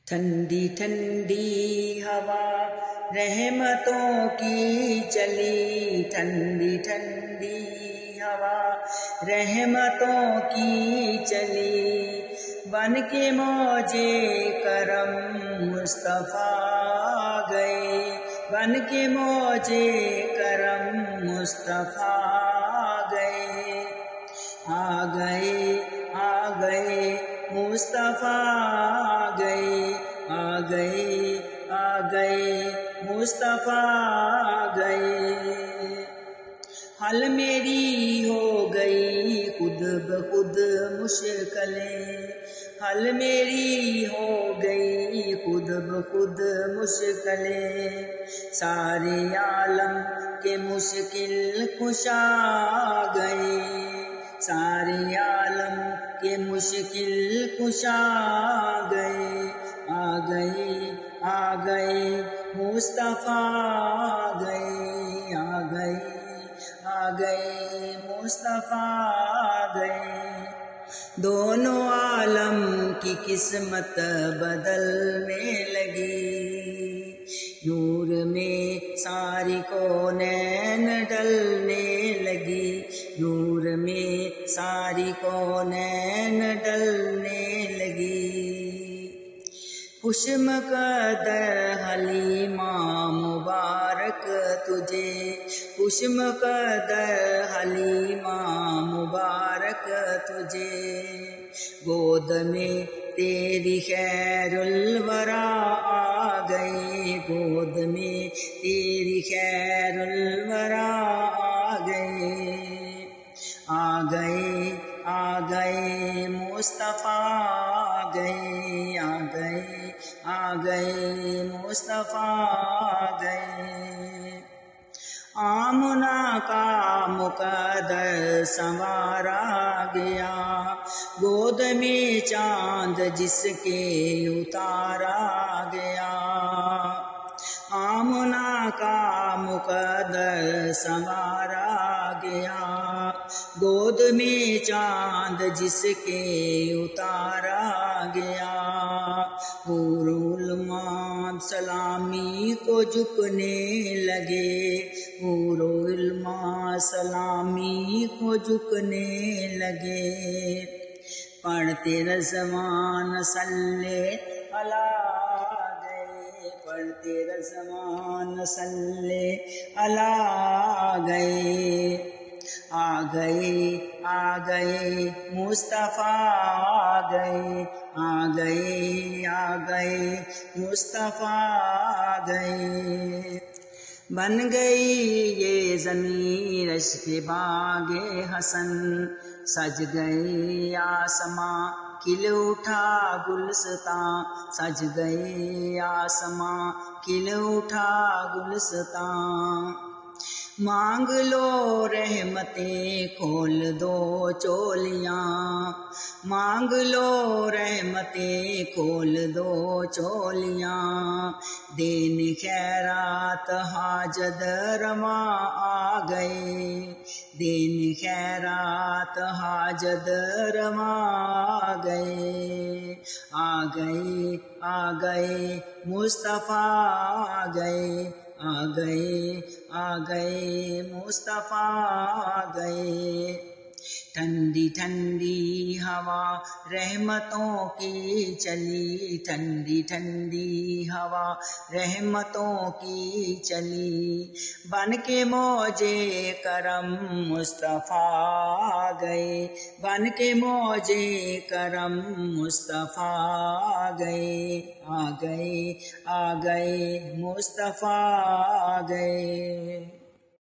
ٹھنڈی ٹھنڈی ہوا رحمتوں کی چلی، ٹھنڈی ٹھنڈی ہوا رحمتوں کی چلی، بن کے موجے کرم مصطفیٰ گئے، بن کے موجے کرم مصطفیٰ گئے، آ گئے آ گئے مصطفیٰ گئے، آ گئے آ گئے مصطفیٰ گئے، حل میری ہو گئی خود بخود مشکلیں، حل میری ہو گئی خود بخود مشکلیں، سارے عالم کے مشکل کشا گئے، سارے عالم کے مشکل کشا گئے، آ گئے آ گئے مصطفیٰ گئے، آ گئے آ گئے مصطفیٰ گئے، دونوں عالم کی قسمت بدلنے لگی، نور میں ساری کونین ڈلنے لگی، نور میں ساری کونین ڈلنے لگی، خوش مقدر حلیمہ مبارک تجھے، خوش مقدر حلیمہ مبارک تجھے، گود میں تیری خیر الورا آ گئی، گود میں تیری خیر الورا آ گئے، آ گئے آ گئے مصطفیٰ گئے، آ گئے آ گئے مصطفیٰ گئے، آمنہ کا مقدر سنوارا گیا، گود میں چاند جس کے اتارا گیا، آمنہ کا مقدر سنوارا گیا، گود میں چاند جس کے اتارا گیا، حور علماء سلامی کو جھکنے لگے، حور علماء سلامی کو جھکنے لگے، پڑھتے رضوان صلی اللہ گئے، پڑھتے رضوان صلی اللہ گئے، آ گئے آ گئے مصطفیٰ گئے، آ گئے آ گئے مصطفیٰ گئے، بن گئی یہ زمین عشق باغ حسن، سج گئی آسماں کھل اٹھا گلستاں، سج گئی آسماں کھل اٹھا گلستاں، مانگ لو رحمتیں کھول دو چولیاں، مانگ لو رحمتیں کھول دو چولیاں، دین خیرات حاجت رواں آ گئے، دین خیرات حاجت رواں آ گئے، آ گئے آ گئے مصطفیٰ گئے، آ گئے آ گئے مصطفیٰ گئے، ٹھنڈی ٹھنڈی ہوا رحمتوں کی چلی، ٹھنڈی ٹھنڈی ہوا رحمتوں کی چلی، بن کے موجے کرم مصطفیٰ گئے، بن کے موجے کرم مصطفیٰ گئے، آ گئے آ گئے مصطفیٰ گئے۔